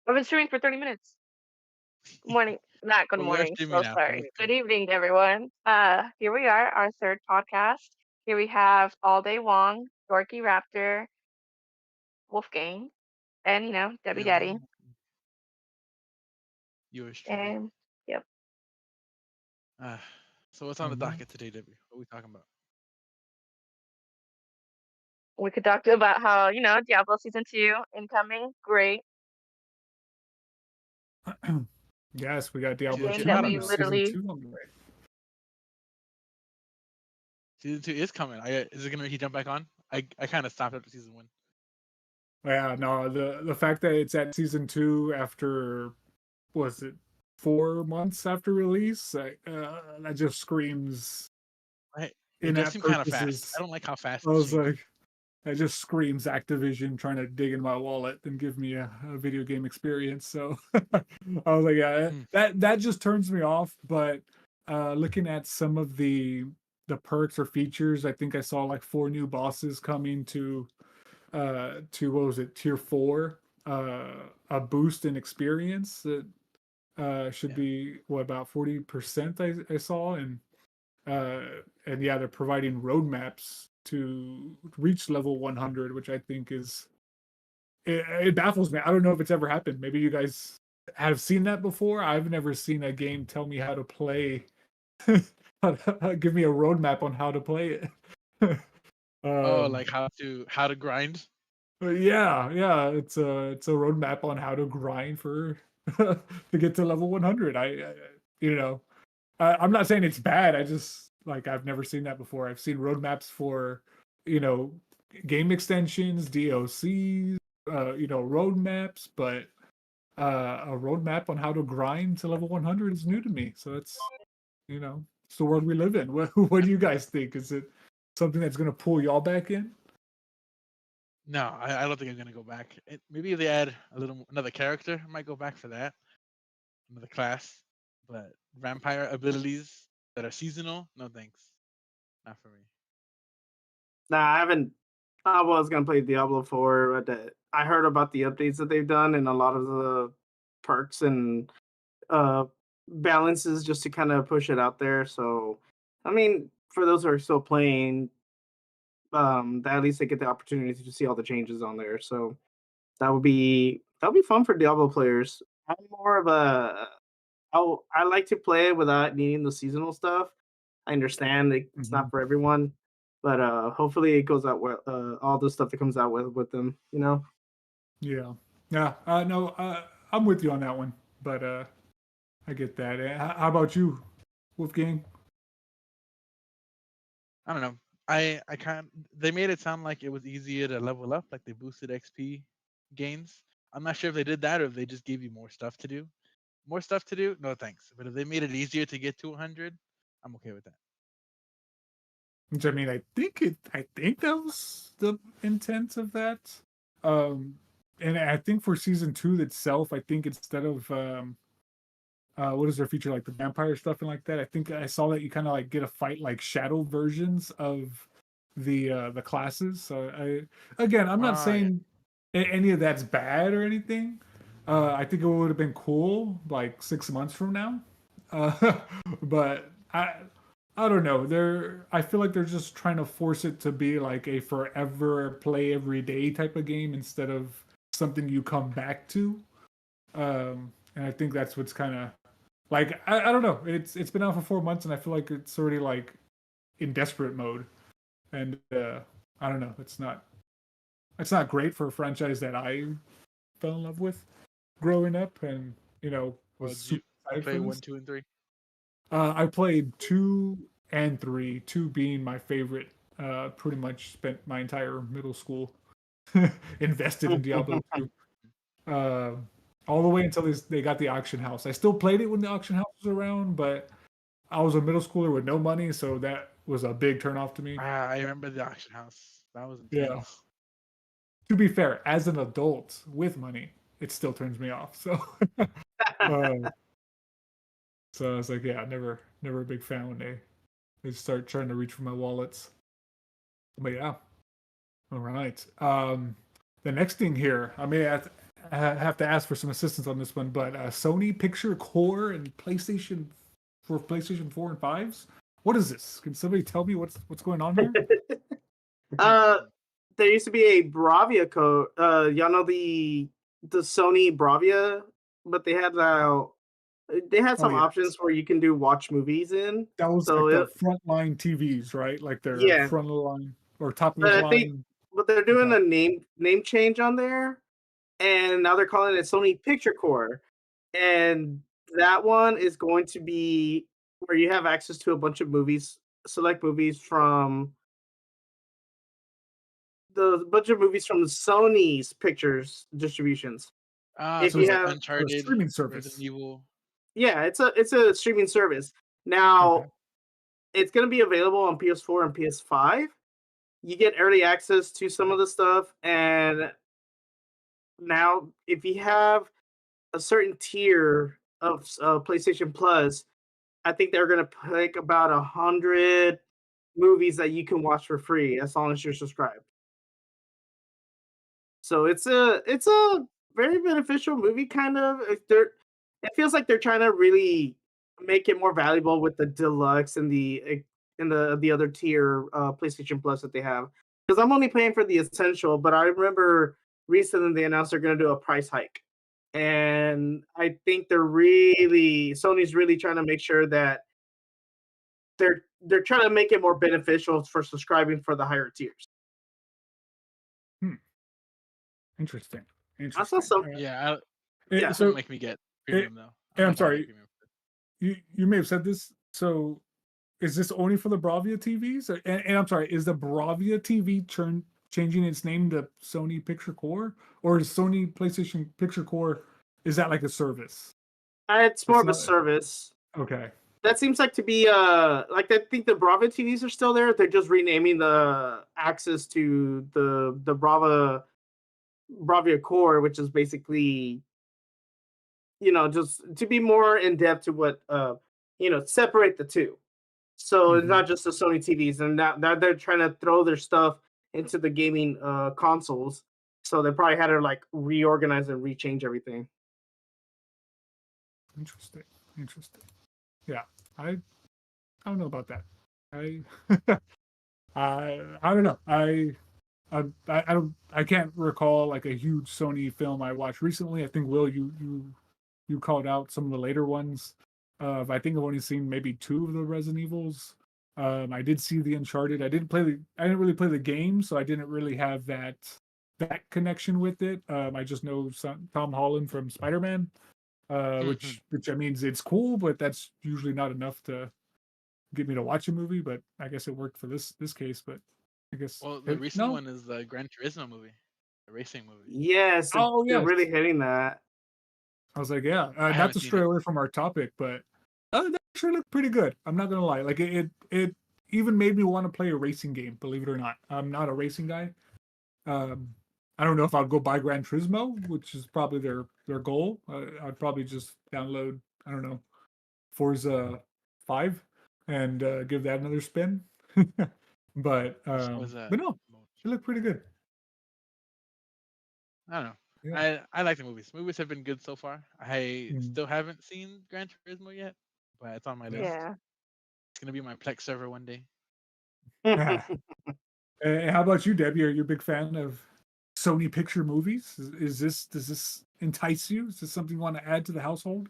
I've been streaming for 30 minutes. Good morning. Not good Well, we are morning. streaming So now, so sorry. that's Good good. evening, everyone. Here we are, our third podcast. Here we have All Day Wong, Dorky Raptor, Wolfgang, and Debbie Yeah, Daddy. yours truly. And yep, Uh, so what's on the Mhm. docket today, Debbie? What are we talking about? we could talk about how Diablo season 2 incoming. Great. Yes, we got A Diablo Season game two? 2 I that don't we and know. Season literally 2 on the way. Season 2 is coming. Is it gonna make you jump back on? I kind of stopped after season 1. Yeah, no, the fact that it's at Season 2 after, was it 4 months after release, that just screams Right? It does in-app seem kind of fast. I purchases. don't like how fast I it's was changing. like, that just screams Activision trying to dig in my wallet and give me a video game experience. So I was like, yeah, Mm, that just turns me off. But looking at some of the perks or features, I think I saw like 4 new bosses coming to what was it, tier 4, a boost in experience that should yeah. be what, about 40% I saw. Uh, and yeah, they're providing roadmaps to reach level 100, which I think it baffles me. I don't know if it's ever happened. Maybe you guys have seen that before. I've never seen a game tell me how to play, give me a roadmap on how to play it. Oh, um, like how to grind? but yeah, it's a roadmap on how to grind for to get to level 100. You know, I'm not saying it's bad. I just, like, I've never seen that before. I've seen roadmaps for, you know, game extensions, DLCs, roadmaps, but a roadmap on how to grind to level 100 is new to me. So it's the world we live in. What do you guys think? Is it something that's going to pull y'all back in? No, I don't think I'm gonna go back. Maybe if they add another character, I might go back for that. Another class, but vampire abilities that are seasonal, no thanks, not for me. Nah, I haven't. I was gonna play Diablo 4, but I heard about the updates that they've done and a lot of the perks and uh balances just to kind of push it out there. So, I mean, for those who are still playing, at least they get the opportunity to see all the changes on there. So that would be fun for Diablo players. I'm more of a I like to play it without needing the seasonal stuff. I understand it's Hmm. not for everyone, but hopefully it goes out well. All the stuff that comes out with them, you know. Yeah, yeah. No, I'm with you on that one, but I get that. How about you, Wolfgang? I don't know. I can't. They made it sound like it was easier to level up, like they boosted XP gains. I'm not sure if they did that or if they just gave you more stuff to do. More stuff to do? No thanks. But if they made it easier to get to 100, I'm okay with that. Which, I mean, I think that was the intent of that. Um, and I think for season 2 itself, I think instead of what is their feature, like the vampire stuff and like that, I think I saw that you kind of like get a fight like shadow versions of the classes. So again, I'm not Yeah. saying any of that's bad or anything. I think it would have been cool like 6 months from now. Uh, but I don't know. I feel like they're just trying to force it to be like a forever play every day type of game instead of something you come back to. And I think that's what's kind of like, I don't know. It's been out for 4 months, and I feel like it's already like in desperate mode. And I don't know. It's not great for a franchise that I fell in love with growing up, and Well, was did you super excited play for one, this. 2, and 3? I played 2 and 3. 2 being my favorite. Pretty much spent my entire middle school invested in Diablo 2. Uh, all the way until they got the auction house. I still played it when the auction house was around, but I was a middle schooler with no money, so that was a big turnoff to me. I remember the auction house. That was Yeah. intense. To be fair, as an adult with money, it still turns me off. So, uh, so I was like, yeah, never a big fan when they start trying to reach for my wallets. But yeah, all right. The next thing here, I mean, have to ask for some assistance on this one, but Sony Picture Core and PlayStation for PlayStation 4 and 5s. What is this? Can somebody tell me what's going on here? Uh, there used to be a Bravia code. Y'all know the Sony Bravia, but they had some yeah. options where you can do watch movies in. That was So like the frontline TVs, right? Like their yeah, front line or top of but the I think line. but they're doing Okay. a name change on there, and now they're calling it Sony Picture Core, and that one is going to be where you have access to a bunch of movies, select movies from Sony's pictures distributions. If So you it's Like like have, a Uncharted, streaming Resident service. Evil. yeah, it's a streaming service. Okay. Now it's going to be available on PS4 and PS5. You get early access to some of the stuff, and now if you have a certain tier of PlayStation Plus, I think they're going to pick about 100 movies that you can watch for free as long as you're subscribed. So it's a very beneficial movie, kind of. It feels like they're trying to really make it more valuable with the deluxe and the other tier PlayStation Plus that they have. Because I'm only paying for the essential, but I remember recently they announced they're going to do a price hike, and I think Sony's really trying to make sure that they're trying to make it more beneficial for subscribing for the higher tiers. Hmm. Interesting. I saw some, Yeah, yeah. So wouldn't make me get premium though. I'm not gonna get sorry, premium. you may have said this. So is this only for the Bravia TVs? And I'm sorry, is the Bravia TV changing its name to Sony Picture Core, or is Sony PlayStation Picture Core? Is that like a service? It's more It's of a not. service. Okay. That seems like to be like I think the Brava TVs are still there. They're just renaming the access to the Bravia Core, which is basically just to be more in depth to what separate the two. So it's Mhm. not just the Sony TVs, and now they're trying to throw their stuff into the gaming consoles. So they probably had to like reorganize and rechange everything. Interesting. Interesting. Yeah. I don't know about that. I I don't know. I can't recall like a huge Sony film I watched recently. I think Will you called out some of the later ones. I think I've only seen maybe 2 of the Resident Evils. I did see the Uncharted. I didn't really play the game, so I didn't really have that connection with it. I just know Tom Holland from Spider-Man, which I mean it's cool, but that's usually not enough to get me to watch a movie. But I guess it worked for this case. But I guess Well, the recent no. one is the Gran Turismo movie, the racing movie. Yes, Oh they're yes. really hitting that. I was like, yeah, I not haven't to seen stray it. away from our topic, but that actually looked pretty good. I'm not gonna lie. Like it even made me want to play a racing game. Believe it or not, I'm not a racing guy. Um, I don't know if I'll go buy Gran Turismo, which is probably their goal. I'd probably just download, I don't know, Forza 5 and give that another spin. but Was that? no, it looked pretty good. I don't know. Yeah. I like the movies. Movies have been good so far. I Mm. still haven't seen Gran Turismo yet, but it's on my list. Yeah. It's gonna be my Plex server one day. And how about you, Debbie? Are you a big fan of Sony Picture movies? Does this entice you? Is this something you want to add to the household?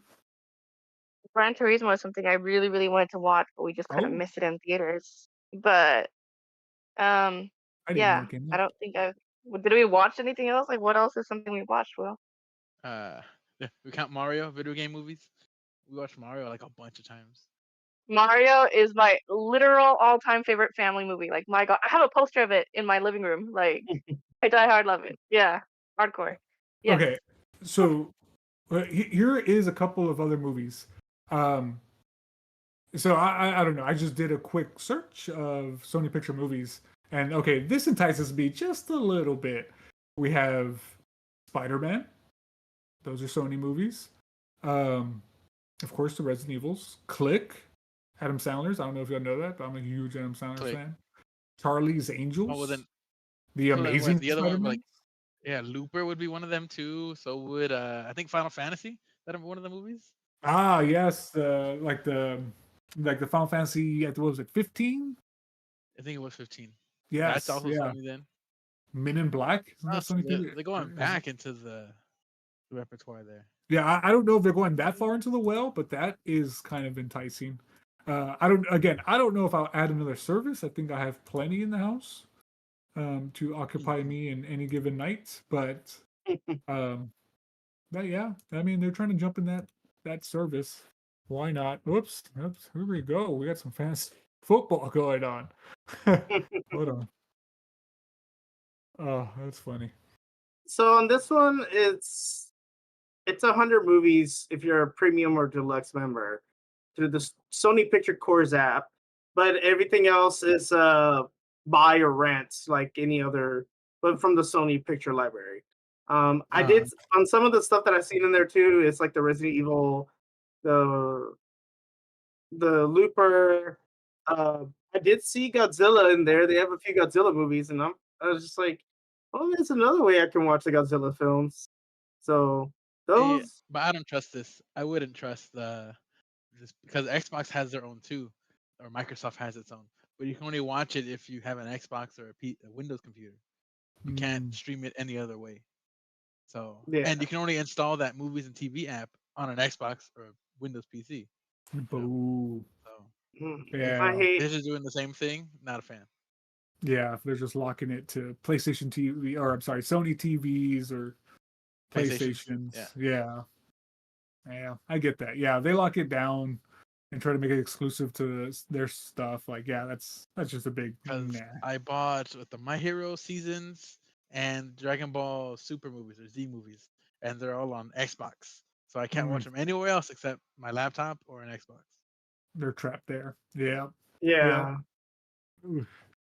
Gran Turismo is something I really, really wanted to watch, but we just couldn't Oh, miss it in theaters. But um, I didn't know yeah, it came I out. don't think did we watch anything else? Like, what else is something we watched? Will? Uh, we count Mario video game movies. We watched Mario like a bunch of times. Mario is my literal all-time favorite family movie. Like, my God, I have a poster of it in my living room. Like, I die hard love it. Yeah, hardcore. Yes. Okay, so here is a couple of other movies. Um, so I don't know. I just did a quick search of Sony Picture movies, and okay, this entices me just a little bit. We have Spider-Man. Those are Sony movies. Um, of course, the Resident Evils. Click. Adam Sandler's. I don't know if y'all know that, but I'm a huge Adam Sandler Click. fan. Charlie's Oh well, Angels. then The so then Amazing what? The other one, like, Spider-Man. Yeah, Looper would be one of them too. So would I think Final Fantasy? That one of the movies? Ah, yes, like the Final Fantasy. What was it? 15? I think it was 15. That's Yes, also yeah. Sony then. Men in Black. Isn't Oh, that so Sony they're, Pictures? they're going back into the repertoire there. Yeah, I don't know if they're going that far into the well, but that is kind of enticing. I don't. Again, I don't know if I'll add another service. I think I have plenty in the house to occupy me in any given night. Um, but yeah, I mean, they're trying to jump in that service. Why not? Oops. Here we go. We got some fantasy football going on. Hold on. Oh, that's funny. So on this one, it's 100 movies if you're a premium or deluxe member through the Sony Picture Cores app, but everything else is buy or rent like any other, but from the Sony Picture library. I Uh, did on some of the stuff that I've seen in there too. It's like the Resident Evil, the the Looper. Uh, I did see Godzilla in there. They have a few Godzilla movies, and I was just like, oh, there's another way I can watch the Godzilla films. So Yeah, those, but I don't trust this. I wouldn't trust just because Xbox has their own too, or Microsoft has its own. But you can only watch it if you have an Xbox or a Windows computer. You can't mm, stream it any other way. So, yeah, and you can only install that movies and TV app on an Xbox or Windows PC. You know, boo. so I Yeah. hate. this is doing the same thing. Not a fan. Yeah, if they're just locking it to PlayStation TV, or I'm sorry, Sony TVs or PlayStations. Yeah. PlayStations. Yeah. Yeah, I get that. Yeah, they lock it down and try to make it exclusive to their stuff. Like, yeah, that's just a big Because nah. I bought with the My Hero seasons and Dragon Ball Super movies or Z movies, and they're all on Xbox. So I can't watch Mm, them anywhere else except my laptop or an Xbox. they're trapped there. Yeah. Yeah. Yeah, Oof.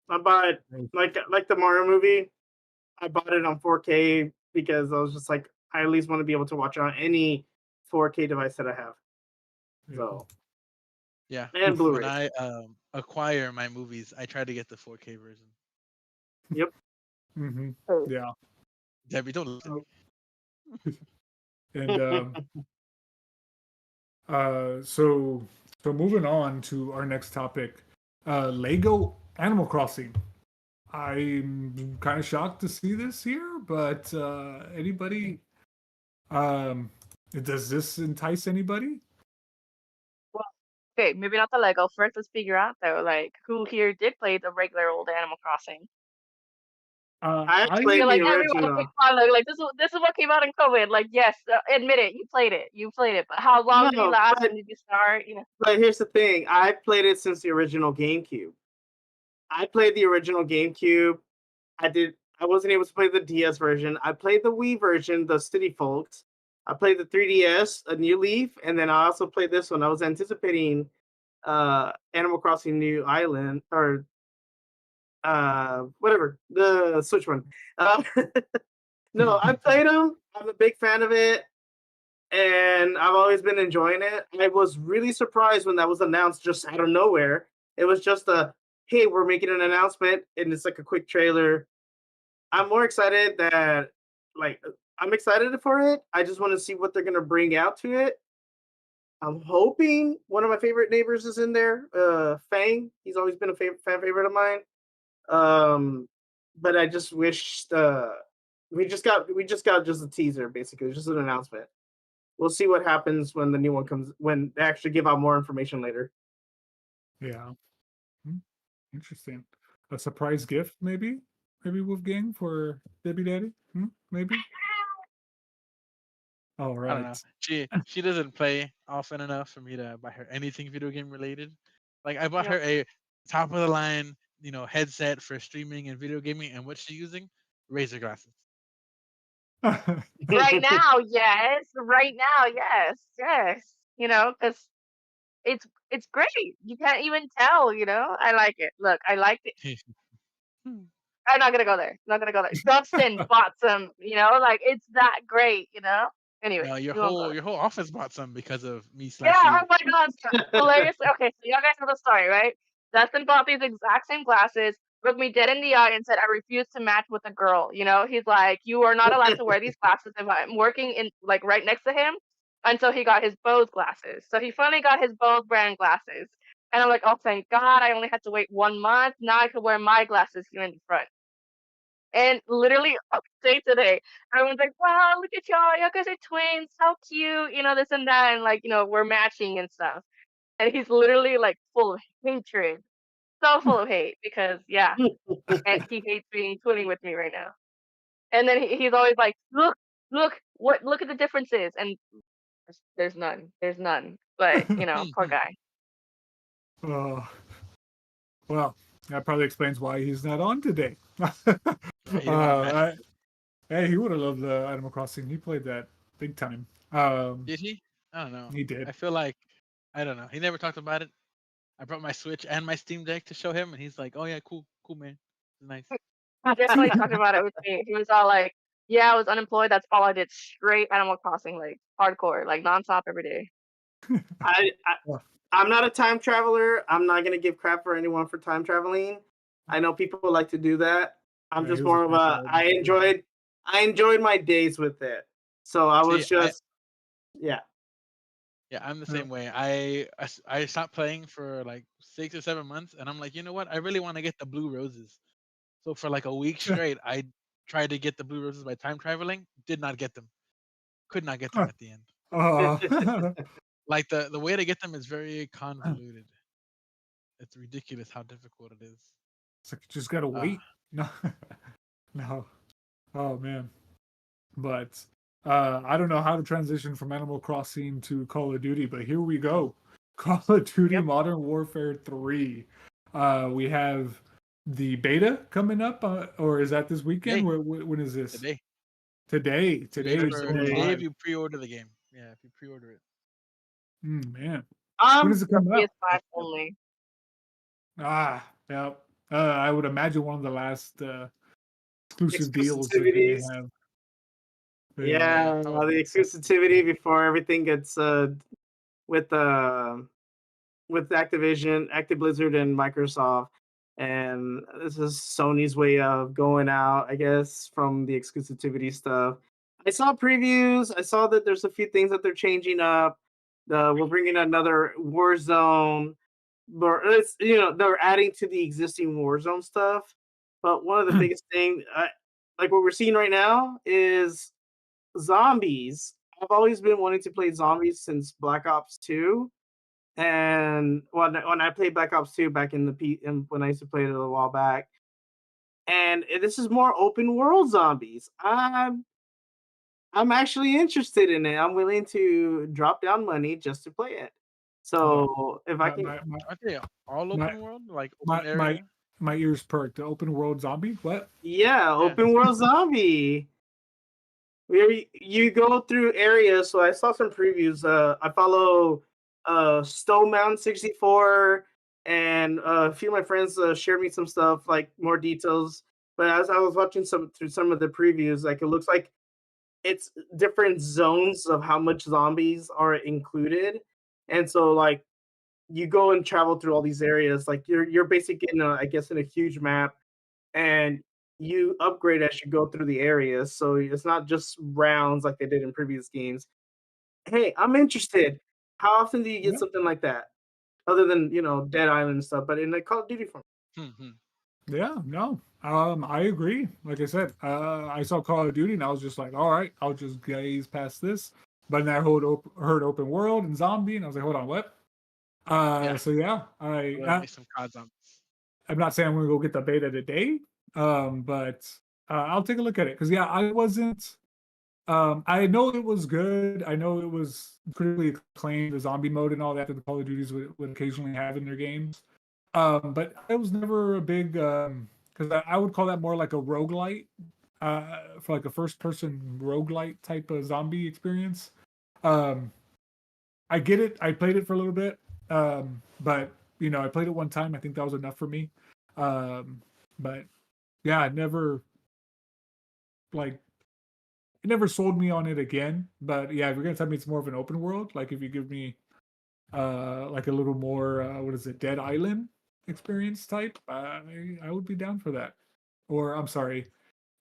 I bought like the Mario movie. I bought it on 4K because I was just like, I at least want to be able to watch it on any 4K device that I have. Yeah. So Yeah. and Oof. When Blu-ray. I acquire my movies, I try to get the 4K version. Yep. Hmm. Oh, Yeah. Debbie, don't listen to me. And so moving on to our next topic, Lego Animal Crossing. I'm kind of shocked to see this here, but anybody, um, does this entice anybody? well, okay, maybe not the Lego. First, let's figure out though, like who here did play the regular old Animal Crossing. I I I played feel the like everyone original. picked fun. Like this is what came out in COVID. Like yes, admit it, you played it. You played it, but how long did you No, last? When did you start? You know. but here's the thing. I played it since the original GameCube. I played the original GameCube. I wasn't able to play the DS version. I played the Wii version, the City Folks. I played the 3DS, A New Leaf, and then I also played this one. I was anticipating Animal Crossing New Island or whatever, the Switch one. Uh, no, I played them. I'm a big fan of it, and I've always been enjoying it. I was really surprised when that was announced just out of nowhere. It was just a, hey, we're making an announcement, and it's like a quick trailer. I'm more excited that, like, I'm excited for it. I just want to see what they're gonna bring out to it. I'm hoping one of my favorite neighbors is in there. Fang. He's always been a fan favorite of mine. But I just wish we just got just a teaser, basically, just an announcement. We'll see what happens when the new one comes, when they actually give out more information later. Yeah. Hmm, interesting. A surprise gift, maybe? Maybe Wolfgang for Debbie Daddy? Maybe? All I don't know. right. She doesn't play often enough for me to buy her anything video game related. Like I bought Yep. her a top of the line, headset for streaming and video gaming, and what's she using? Razer glasses. Right now, yes. Right now, yes, yes. You know, because it's great. You can't even tell. You know, I like it. Look, I liked it. I'm not gonna go there. Not gonna go there. Dustin bought some. You know, like it's that great. You know. Anyway, No, your we won't go whole there. your whole office bought some because of me Yeah. slash Oh you. my God. Hilarious. Okay, so y'all guys know the story, right? Dustin bought these exact same glasses looked me dead in the eye and said, "I refuse to match with a girl." You know, he's like, "You are not allowed to wear these glasses if I'm working in like right next to him." Until he got his Bose glasses. So he finally got his Bose brand glasses. And I'm like, "Oh, thank God. I only had to wait 1 month. Now I could wear my glasses here in the front." And literally up to date today, everyone's like, "Wow, look at y'all guys are twins. How cute. You know, this and that. And like, we're matching and stuff." And he's literally like full of hatred. So full of hate because, yeah, and he hates being twinning with me right now. And then he's always like, look at the differences. And there's none. There's none. But, poor guy. Oh, well, that probably explains why he's not on today. He didn't want to match. Hey, he would have loved the Animal Crossing. He played that big time. Did he? I don't know. He did. I feel like I don't know. He never talked about it. I brought my Switch and my Steam Deck to show him, and he's like, "Oh yeah, cool, man, nice." He definitely talked about it with me. He was all like, "Yeah, I was unemployed. That's all I did. Straight Animal Crossing, like hardcore, like nonstop every day." I, I'm not a time traveler. I'm not gonna give crap for anyone for time traveling. I know people like to do that. I'm Yeah, just he was more a of fast a. forward. I enjoyed my days with it. So I was See, just, yeah. yeah, I'm the Yeah. same way. I stopped playing for like 6 or 7 months, and I'm like, you know what? I really want to get the blue roses. So for like a week straight, I tried to get the blue roses by time traveling. Did not get them. Could not get them at the end. Oh. Like the way to get them is very convoluted. It's ridiculous how difficult it is. It's like you just gotta Ah. wait. No, no. Oh man. But I don't know how to transition from Animal Crossing to Call of Duty, but here we go. Call of Duty Yep. Modern Warfare 3. We have the beta coming up, or is that this weekend? Today. When is this? Today. Today. Today is going Today. Today if live. you pre-order the game. Yeah, if you pre-order it. Man. When Um, does it come out? PS5 only. Ah, yeah. I would imagine one of the last exclusive deals that they may exclusivities. have. Yeah, probably. the exclusivity before everything gets with with Activision, Active Blizzard, and Microsoft. And this is Sony's way of going out, I guess, from the exclusivity stuff. I saw previews. I saw that there's a few things that they're changing up. We're bringing another Warzone, but it's they're adding to the existing Warzone stuff. But one of the biggest thing, like what we're seeing right now, is zombies. I've always been wanting to play zombies since Black Ops 2. And when I played Black Ops 2 back in when I used to play it a while back, and this is more open world zombies. I'm actually interested in it. I'm willing to drop down money just to play it. So if I My, can, my, my, Aren't they all My- open world? Like my, open my, area? my ears perked. The open world zombie? What? yeah, open world zombie. Where you go through areas. So I saw some previews. I follow Stone Mountain 64, and a few of my friends shared me some stuff, like more details. But as I was watching through some of the previews, like it looks like it's different zones of how much zombies are included, and so like you go and travel through all these areas. Like you're basically I guess in a huge map, and you upgrade as you go through the areas. So it's not just rounds like they did in previous games. Hey, I'm interested. How often do you get Yeah. something like that? Other than, Dead Island and stuff, but in the Call of Duty form. Mhm. Yeah, no. I agree. Like I said, I saw Call of Duty and I was just like, all right, I'll just gaze past this. But then I heard open world and zombie, and I was like, hold on, what? Yeah. So yeah, Love me some COD zombies. I'm not saying I'm going to go get the beta today, but I'll take a look at it because yeah, I wasn't. I know it was good. I know it was critically acclaimed, the zombie mode and all that the Call of Duties would occasionally have in their games. But I was never a big because I would call that more like a roguelite, for like a first-person roguelite type of zombie experience. I get it. I played it for a little bit, but I played it one time. I think that was enough for me. But yeah, I never like it never sold me on it again. But yeah, if you're gonna tell me it's more of an open world, like if you give me like a little more what is it, Dead Island experience type, I would be down for that. Or I'm sorry,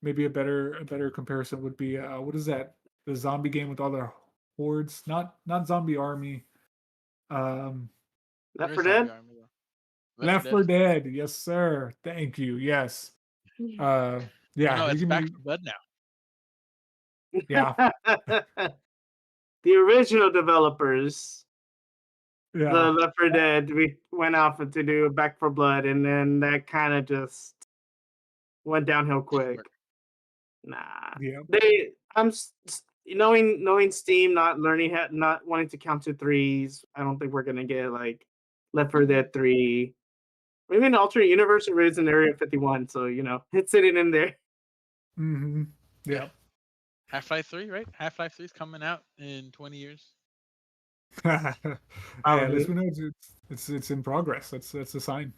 maybe a better comparison would be what is that? The zombie game with all the hordes, not zombie army. Um, Left There 4 is Zombie Dead. Army though. Left 4 Left 4 Dead. Dead. Yes, sir. Thank you. Yes. Uh, Oh yeah, no, they it's give Back me for Blood now. yeah, The original developers, yeah, the Left 4 Dead, we went off to do Back for Blood, and then that kind of just went downhill Didn't quick. work. Nah, yeah. they. Knowing Steam not learning not wanting to count to threes. I don't think we're gonna get like Left 4 Dead 3. Maybe an alternate universe or it's in Area 51, so it's sitting in there. Mm-hmm. Yeah. Yeah. Half-Life 3, right? Half-Life 3 is coming out in 20 years. Hey, at least Probably. we know it's in progress. That's a sign.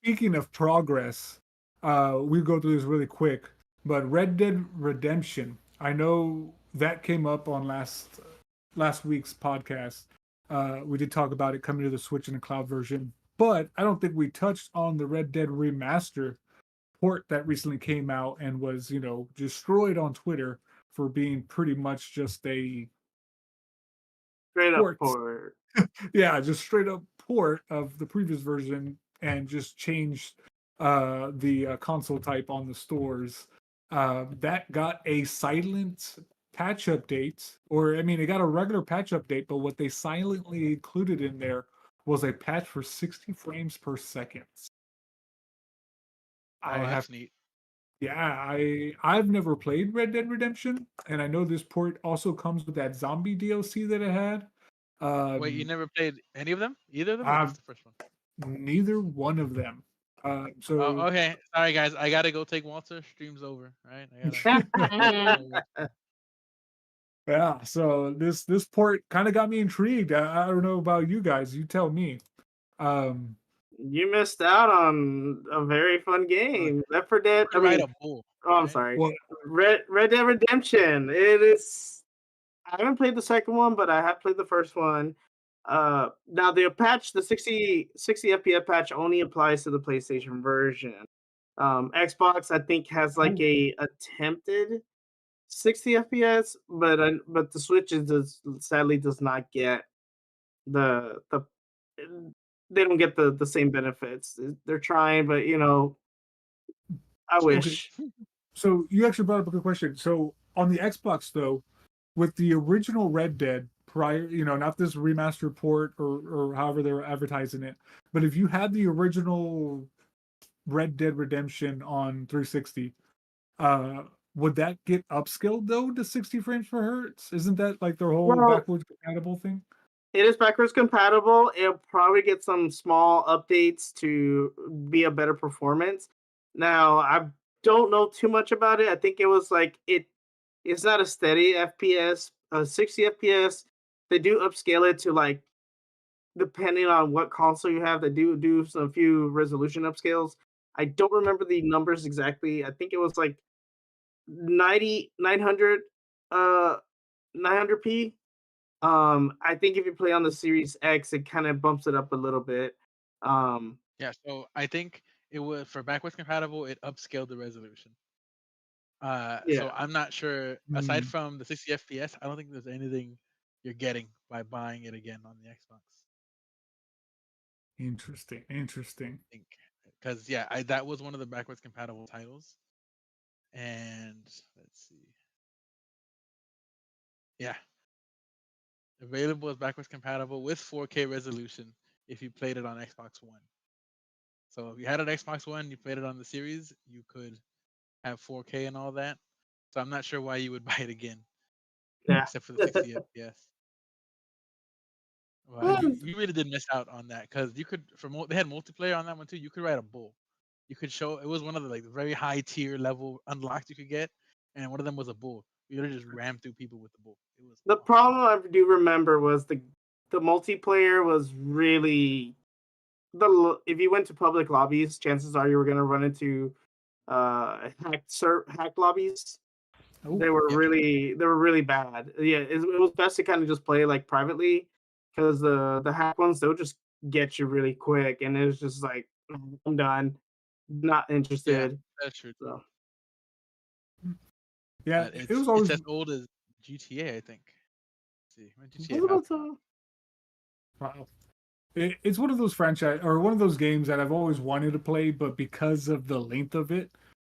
Speaking of progress, we go through this really quick. But Red Dead Redemption, I know that came up on last week's podcast. We did talk about it coming to the Switch in the cloud version, but I don't think we touched on the Red Dead remaster port that recently came out and was, destroyed on Twitter for being pretty much just a Straight up port. for Yeah, just straight up port of the previous version and just changed the console type on the stores. That got a silent patch update, or I mean, it got a regular patch update, but what they silently included in there was a patch for 60 frames per second. I Oh, have that's neat. Yeah, I've never played Red Dead Redemption, and I know this port also comes with that zombie DLC that it had. Wait, you Um, never played any of them? Either of them, or I've just the first one? neither one of them. Oh, So okay. Sorry, guys. I gotta go take Walter. Stream's over. All right. I gotta go. yeah, so this port kind of got me intrigued. I don't know about you guys. You tell me. Um, you missed out on a very fun Look, game. Left 4 you Dead. I could ride mean, a bull. oh, I'm Right? sorry. well, Red Dead Redemption. It is. I haven't played the second one, but I have played the first one. Now the 60 FPS patch only applies to the PlayStation version. Xbox, I think, has like oh, a attempted 60 FPS, but the Switch sadly does not get the they don't get the same benefits. They're trying, but I okay. wish. So you actually brought up a good question. So on the Xbox though, with the original Red Dead prior, not this remaster port or however they were advertising it, but if you had the original Red Dead Redemption on 360, uh, would that get upscaled though to 60 frames per hertz? Isn't that like their whole Well, backwards compatible thing? it is backwards compatible. It'll probably get some small updates to be a better performance. Now, I don't know too much about it. I think it was like it's not a steady FPS, 60 FPS. They do upscale it to like depending on what console you have, they do some few resolution upscales. I don't remember the numbers exactly. I think it was like 900 uh 900p. I think if you play on the Series X, it kind of bumps it up a little bit. Um, Yeah. So I think it was for backwards compatible. It upscaled the resolution. So yeah, I'm not sure. Aside Hmm, from the 60 FPS, I don't think there's anything you're getting by buying it again on the Xbox. interesting. Interesting. I think because yeah, that was one of the backwards compatible titles. And let's see. Yeah, available as backwards compatible with 4K resolution if you played it on Xbox One. So if you had an Xbox One, you played it on the series, you could have 4K and all that. So I'm not sure why you would buy it again, yeah. except for the 60 FPS. Well, you really did miss out on that because you could they had multiplayer on that one too. You could ride a bull. You could show it was one of the like very high tier level unlocked you could get, and one of them was a bull. You literally just ram through people with the bull. It was The awesome. problem I do remember was the multiplayer was really if you went to public lobbies, chances are you were gonna run into hacked lobbies. Oh, Yeah, They were really bad. Yeah, it was best to kind of just play like privately because the hack ones they'll just get you really quick, and it was just like, I'm done, not Yeah, interested. that's true too. So Yeah, But it was it's always as old as GTA, I think. Let's see, when GTA was 5 about come out? to. wow. It's one of those franchise or one of those games that I've always wanted to play, but because of the length of it,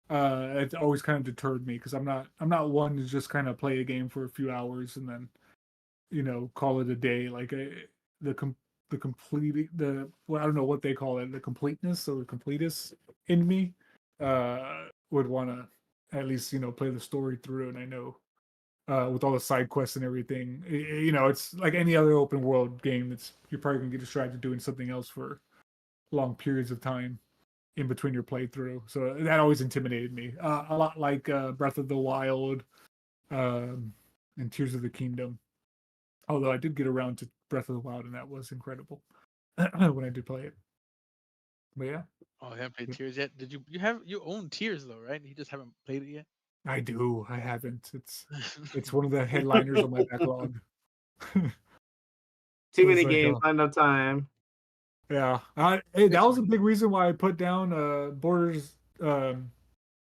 it's always kind of deterred me because I'm not one to just kind of play a game for a few hours and then call it a day. Like the com- the complete the well, I don't know what they call it, the completeness or the completest in me would want to at least play the story through. And I know with all the side quests and everything, it's like any other open world game. It's you're probably gonna get distracted doing something else for long periods of time in between your playthrough. So that always intimidated me. A lot like Breath of the Wild um, and Tears of the Kingdom. Although I did get around to Breath of the Wild, and that was incredible when I did play it. But yeah, Oh, I haven't played Tears yet. Did you own Tears though, right? You just haven't played it yet. I do. I haven't. It's one of the headliners on my backlog. I Too was many like, games, oh, not enough time. yeah. Hey, that It's was a funny. big reason why I put down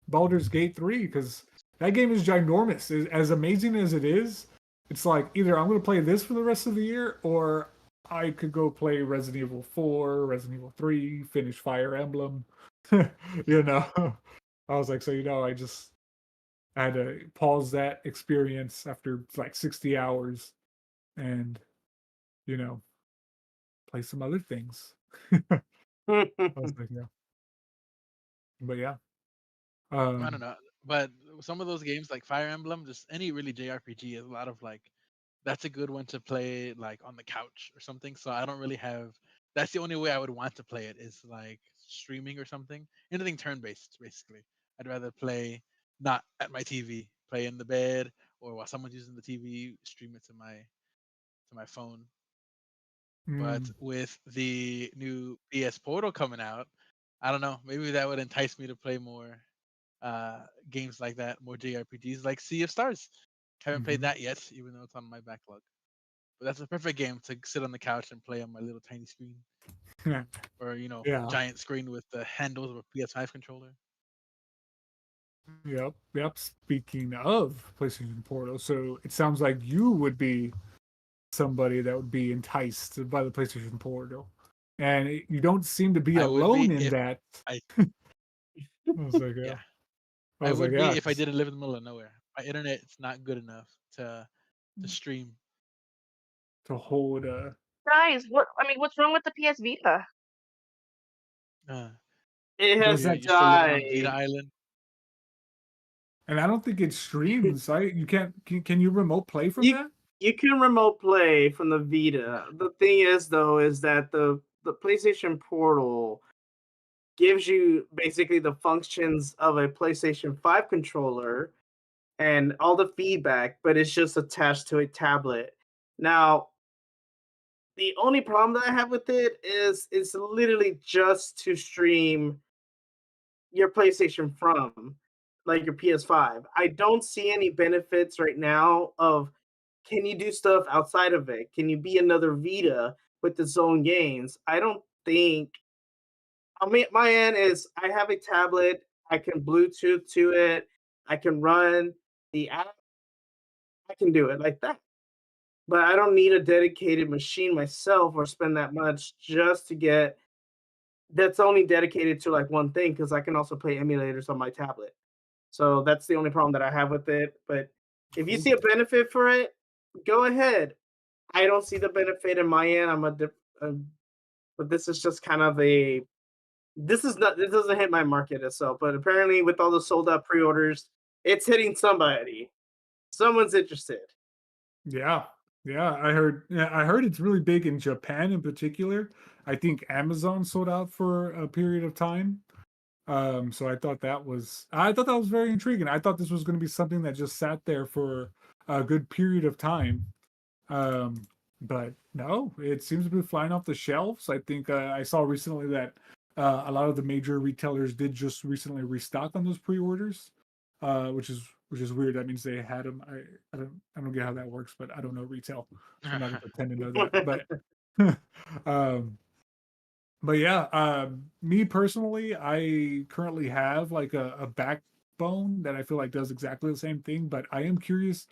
Baldur's Gate 3 because that game is ginormous. As amazing as it is, it's like either I'm going to play this for the rest of the year or I could go play Resident Evil 4, Resident Evil 3, finish Fire Emblem. you know, I was like, so I had to pause that experience after like 60 hours and you know play some other things. I was like, yeah, but yeah, I don't um, know, but some of those games like Fire Emblem, just any really JRPG, is a lot of like that's a good one to play like on the couch or something. So I don't really have. That's the only way I would want to play it is like streaming or something. Anything turn based, basically. I'd rather play not at my TV, play in the bed or while someone's using the TV, stream it to my phone. But mm, with the new PS Portal coming out, I don't know. Maybe that would entice me to play more games like that, more JRPGs like Sea of Stars. Haven't played mhm. that yet, even though it's on my backlog. But that's a perfect game to sit on the couch and play on my little tiny screen, or yeah, giant screen with the handles of a PS5 controller. yep, yep. Speaking of PlayStation Portal, so it sounds like you would be somebody that would be enticed by the PlayStation Portal, and you don't seem to be I would be alone in if that. I I was like, yeah, yeah, I I was like, would yeah, be if I didn't live in the middle of nowhere. My internet is not good enough to stream. to hold Guys, what's wrong with the PS Vita? Uh, It does has that you're still living on Vita died. Island. and I don't think it streams. Right? You can't. Can you remote play from You that? you can remote play from the Vita. The thing is though is that the PlayStation Portal gives you basically the functions of a PlayStation 5 controller and all the feedback, but it's just attached to a tablet. Now, the only problem that I have with it is it's literally just to stream your PlayStation from, like your PS5. I don't see any benefits right now of can you do stuff outside of it? Can you be another Vita with its own games? I don't think. I mean, my end is I have a tablet. I can Bluetooth to it. I can run the app. I can do it like that. But I don't need a dedicated machine myself or spend that much just to get that's only dedicated to like one thing because I can also play emulators on my tablet. So that's the only problem that I have with it. But if you see a benefit for it, go ahead. I don't see the benefit in my end. But this is just kind of a this is not this doesn't hit my market itself. But apparently, with all the sold out pre-orders, it's hitting somebody. Someone's interested. Yeah. Yeah, I heard. Yeah, I heard it's really big in Japan in particular. I think Amazon sold out for a period of time. So I thought that was very intriguing. I thought this was going to be something that just sat there for a good period of time. Um, but no, it seems to be flying off the shelves. I think I saw recently that a lot of the major retailers did just recently restock on those pre-orders, which is weird. That means they had them. I don't get how that works, but I don't know retail, so I'm not gonna pretend to know that. But um, but yeah, me personally, I currently have like a backbone that I feel like does exactly the same thing, but I am curious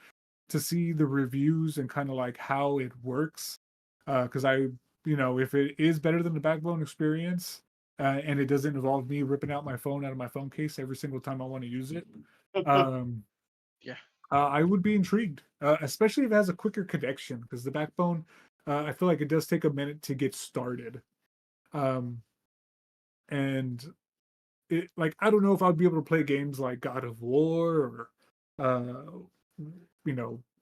to see the reviews and kind of like how it works. Because if it is better than the backbone experience, and it doesn't involve me ripping out my phone out of my phone case every single time I want to use it, um, Yeah. I would be intrigued, especially if it has a quicker connection. Because the backbone, I feel like it does take a minute to get started. Um, and like I don't know if I'd be able to play games like God of War or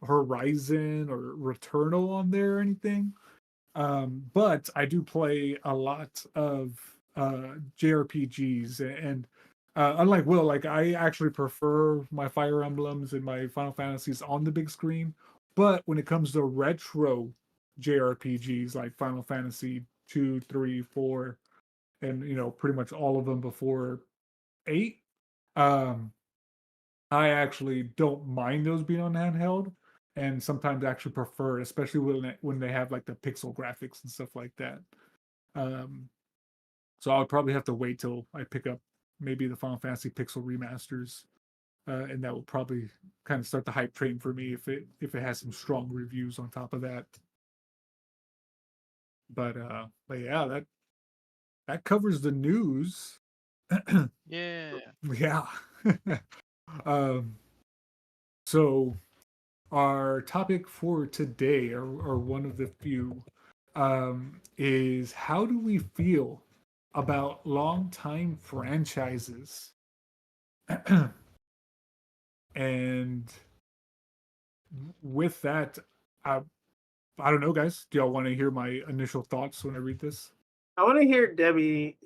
Horizon or Returnal on there or anything. But I do play a lot of JRPGs, and unlike Will, like I actually prefer my Fire Emblems and my Final Fantasies on the big screen. But when it comes to retro JRPGs like Final Fantasy 2, 3, 4, and pretty much all of them before 8, um, I actually don't mind those being on handheld, and sometimes actually prefer it, especially when they have like the pixel graphics and stuff like that. Um, so I'll probably have to wait till I pick up maybe the Final Fantasy Pixel remasters, and that will probably kind of start the hype train for me if it has some strong reviews on top of that. But yeah, that covers the news. Yeah. Yeah. um, so our topic for today, or one of the few, is how do we feel about long-time franchises? And with that, I, I don't know, guys. Do y'all want to hear my initial thoughts when I read this? I want to hear Debbie.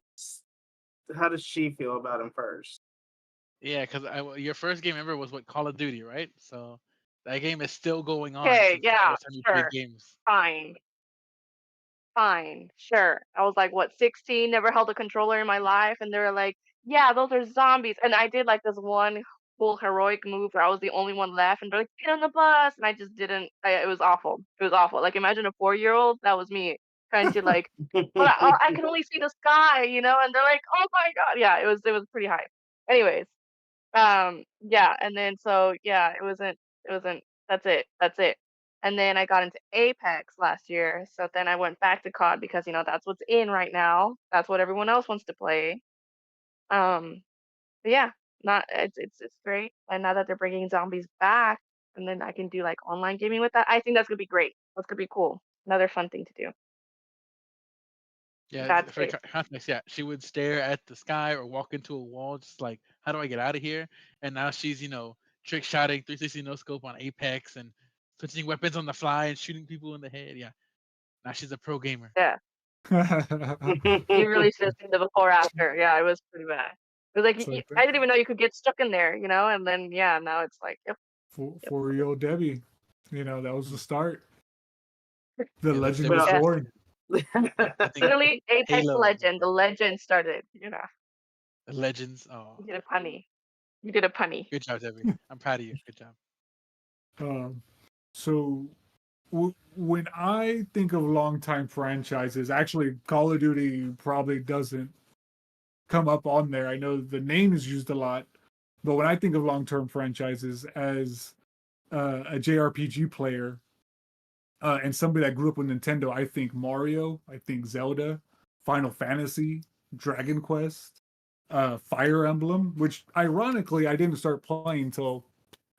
How does she feel about him first? Yeah, because your first game ever was what, Call of Duty, right? So that game is still going on Okay, since the yeah, first time you played sure. games. Fine. Fine, sure. I was like, what, 16, never held a controller in my life, and they were like, yeah, those are zombies. And I did like this one cool heroic move where I was the only one left, and they're like, get on the bus, and I just didn't. It was awful. It was awful. Like imagine a 4-year-old. That was me trying to like, but I can only see the sky, and they're like, oh my god, yeah, it was pretty high. Anyways, yeah, and then so yeah, it wasn't that's it. And then I got into Apex last year, so then I went back to COD because that's what's in right now. That's what everyone else wants to play. Um, but yeah, not it's great. And now that they're bringing zombies back, and then I can do like online gaming with that, I think that's gonna be great. That's gonna be cool. Another fun thing to do. Yeah, That's for it. context, yeah, she would stare at the sky or walk into a wall, just like, how do I get out of here? And now she's, trick shotting 360 no scope on Apex and switching weapons on the fly and shooting people in the head. Yeah, now she's a pro gamer. Yeah. You really should have seen the before after. Yeah, it was pretty bad. It was like It's like I that. didn't even know you could get stuck in there, and then yeah, now it's like yep, yep. 4-year-old Debbie, that was the start. The Yeah, those legend Debbie was Yeah. games. born. I think Literally Apex Halo, Legend. The legend started. Legends. Oh, You did a punny. You did a punny. good job, Debbie. I'm proud of you. Good job. Um, so when I think of longtime franchises, actually, Call of Duty probably doesn't come up on there. I know the name is used a lot, but when I think of long-term franchises as a JRPG player and somebody that grew up with Nintendo, I think Mario, I think Zelda, Final Fantasy, Dragon Quest, Fire Emblem, which ironically I didn't start playing until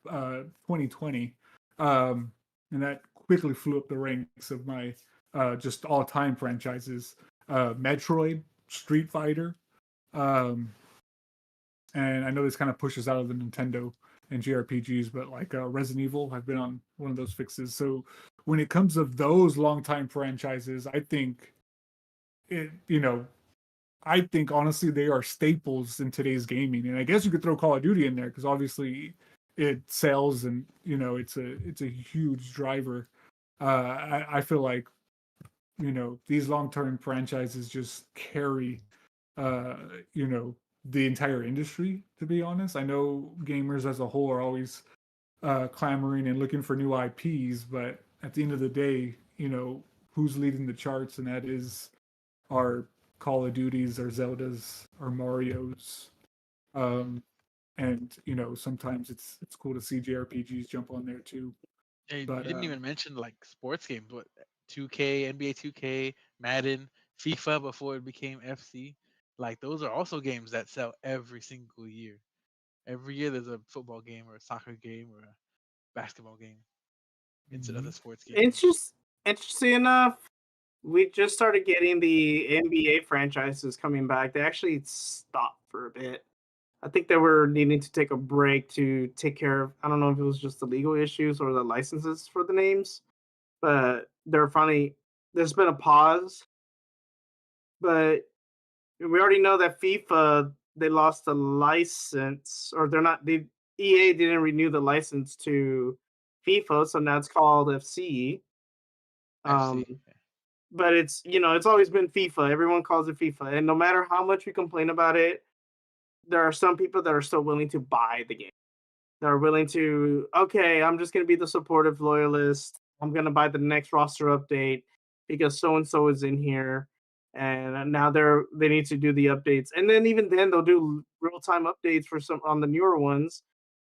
2020, and that quickly flew up the ranks of my just all-time franchises. Metroid, Street Fighter, um, and I know this kind of pushes out of the Nintendo and JRPGs, but like Resident Evil, I've been on one of those fixes. So when it comes to those longtime franchises, I think it, I think honestly they are staples in today's gaming, and I guess you could throw Call of Duty in there because obviously it sells and it's a huge driver. I feel like these long term franchises just carry uh, you know the entire industry. To be honest, I know gamers as a whole are always clamoring and looking for new IPs, but at the end of the day, who's leading the charts, and that is our Call of Duties or Zeldas or Mario's. Um, and sometimes it's cool to see JRPGs jump on there too. Hey, you But didn't even mention like sports games. What 2K, NBA 2K, Madden, FIFA before it became FC. Like those are also games that sell every single year. Every year there's a football game or a soccer game or a basketball game instead of mhm. the sports game. It's just interesting enough. We just started getting the NBA franchises coming back. They actually stopped for a bit. I think they were needing to take a break to take care of. I don't know if it was just the legal issues or the licenses for the names, but they're finally. There's been a pause, but we already know that FIFA they lost the license, or they're not. They EA didn't renew the license to FIFA, so now it's called FC. Um, FC. but it's it's always been FIFA. Everyone calls it FIFA, and no matter how much we complain about it, there are some people that are still willing to buy the game. They're willing to, okay, I'm just going to be the supportive loyalist. I'm going to buy the next roster update because so and so is in here. And now they need to do the updates. And then even then they'll do real-time updates for some on the newer ones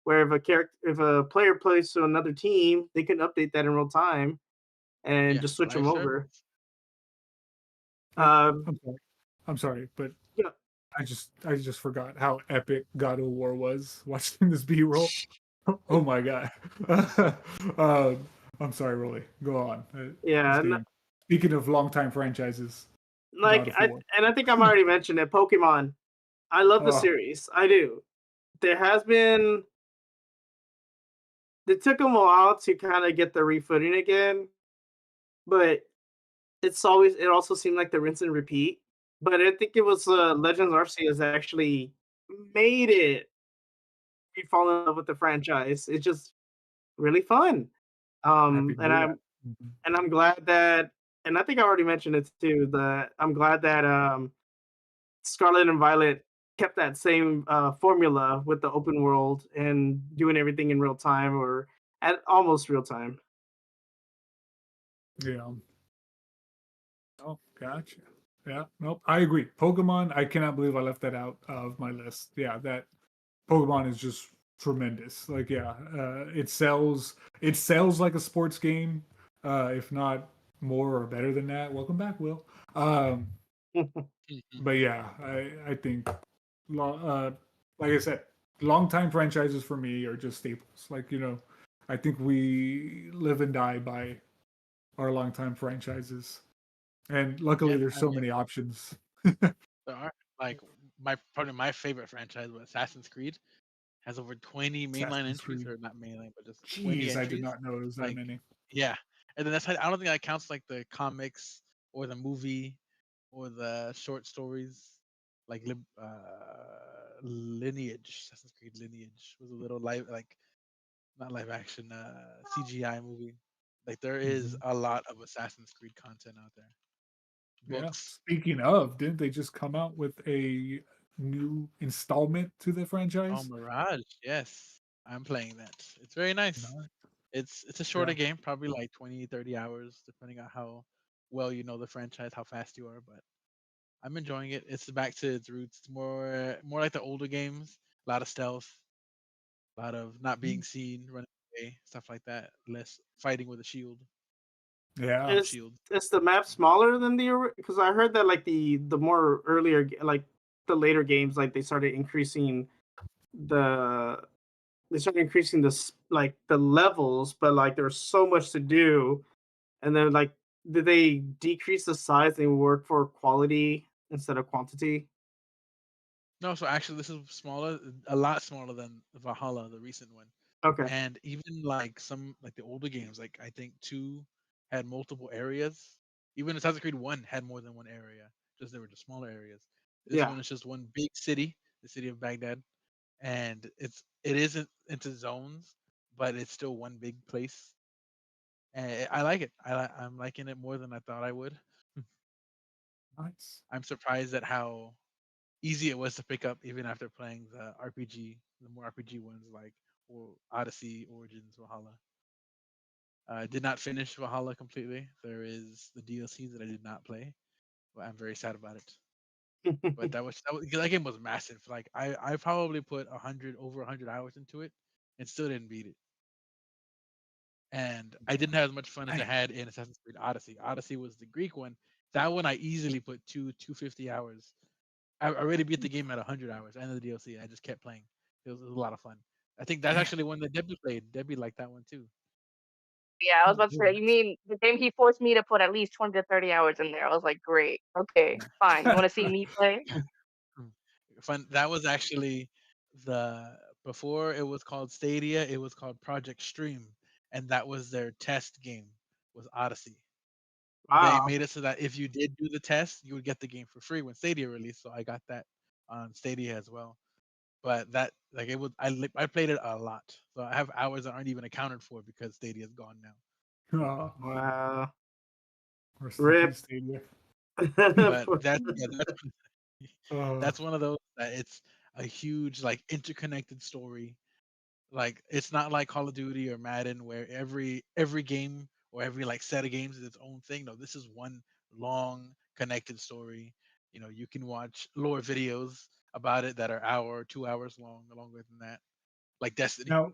where if a player plays to another team, they can update that in real time and Yeah, just switch them live over. service. Wait, Um, I'm sorry, but yeah, I just forgot how epic God of War was watching this B-roll. Oh my god. um, I'm sorry, Rolly. Go on. This yeah, game. Speaking of longtime franchises, God like of War. I think I'm already mentioned it. Pokemon. I love the Oh, series. I do. There has been It took them a while to kind of get the refooting again, but it also seemed like the rinse and repeat. But I think it was Legends Arceus that actually made it me fall in love with the franchise. It's just really fun. happy to And hear that. Mhm. I'm glad that, and I think I already mentioned it too. That I'm glad that Scarlet and Violet kept that same formula with the open world and doing everything in real time or at almost real time. Yeah. Oh, gotcha. Yeah. Nope. I agree. Pokemon. I cannot believe I left that out of my list. Yeah, that Pokemon is just tremendous. Like, yeah, it sells. It sells like a sports game, if not more or better than that. Welcome back, Will. Um, Mhm. but yeah, I think, like I said, longtime franchises for me are just staples. Like I think we live and die by our longtime franchises, and luckily Yeah, there's I so mean many options. there are like probably my favorite franchise was Assassin's Creed has over 20 mainline Assassin's entries Creed. or not mainline but just 20 Jeez, I did entries. not know it was that Like many. yeah, and then I don't think that counts like the comics or the movie or the short stories like Lineage. Assassin's Creed Lineage was a little live like not live action CGI movie. Like there is Mhm. a lot of Assassin's Creed content out there. Yeah. Books. Speaking of, didn't they just come out with a new installment to the Oh, franchise? Mirage. Yes. I'm playing that. It's very nice. No. It's a shorter Yeah. game, probably like 20, 30 hours, depending on how well you know the franchise, how fast you are. But I'm enjoying it. It's back to its roots. It's more like the older games. A lot of stealth, a lot of not being seen, running away, stuff like that. Less fighting with a shield, Yeah. no Is shield. is the map smaller than because I heard that like the more earlier like the later games like the they started increasing like the levels, but like there's so much to do, and then like did they decrease the size and work for quality instead of quantity? No, so actually this is smaller, a lot smaller than Valhalla, the recent one. Okay, And even like some like the older games, like I think two had multiple areas. Even Assassin's Creed One had more than one area. Just they were just smaller areas. This yeah, one is just one big city, the city of Baghdad, and it isn't into zones, but it's still one big place. And I like it. I'm liking it more than I thought I would. Nice. I'm surprised at how easy it was to pick up, even after playing the RPG, the more RPG ones like or Odyssey, Origins, Valhalla. I did not finish Valhalla completely. There is the DLC that I did not play, but I'm very sad about it. But that game was massive. Like I probably put 100 hours into it, and still didn't beat it. And I didn't have as much fun as I I, had in Assassin's Creed Odyssey. Odyssey was the Greek one. That one I easily put 250 hours. I already beat the game at 100 hours and the DLC. I just kept playing. It was a lot of fun. I think that's damn. actually one that Debbie played. Debbie liked that one too. Yeah, I was Oh, about to say, you goodness. mean the game he forced me to put at least 20 to 30 hours in there. I was like, great. Okay, fine. You want to see me play? Mm. Fun. That was actually the before it was called Stadia. It was called Project Stream, and that was their test game. Was Odyssey. They Wow. made it so that if you did do the test, you would get the game for free when Stadia released. So I got that on Stadia as well. But that like it was I played it a lot. So I have hours that aren't even accounted for because Stadia's gone now. Oh, Wow. rest in Rip. peace, Stadia. But Uh, that's one of those that it's a huge like interconnected story. Like it's not like Call of Duty or Madden where every game or every like set of games is its own thing. No, this is one long connected story. You can watch lore videos about it that are hour, 2 hours long, longer than that. Like Destiny. now,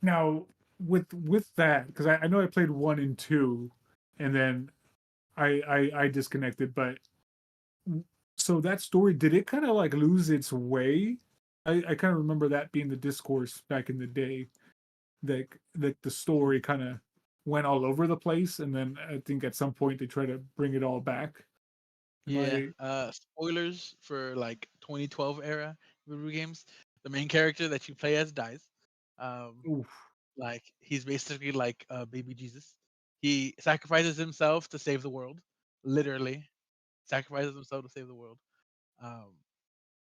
now with that, because I know I played 1 and 2, and then I disconnected. But so that story, did it kind of like lose its way? I kind of remember that being the discourse back in the day. That the story kind of went all over the place, and then I think at some point they try to bring it all back. Am Yeah. I? Spoilers for like 2012 era video games. The main character that you play as dies. Um, Oof. like he's basically like baby Jesus. He sacrifices himself to save the world. Literally, sacrifices himself to save the world. Um,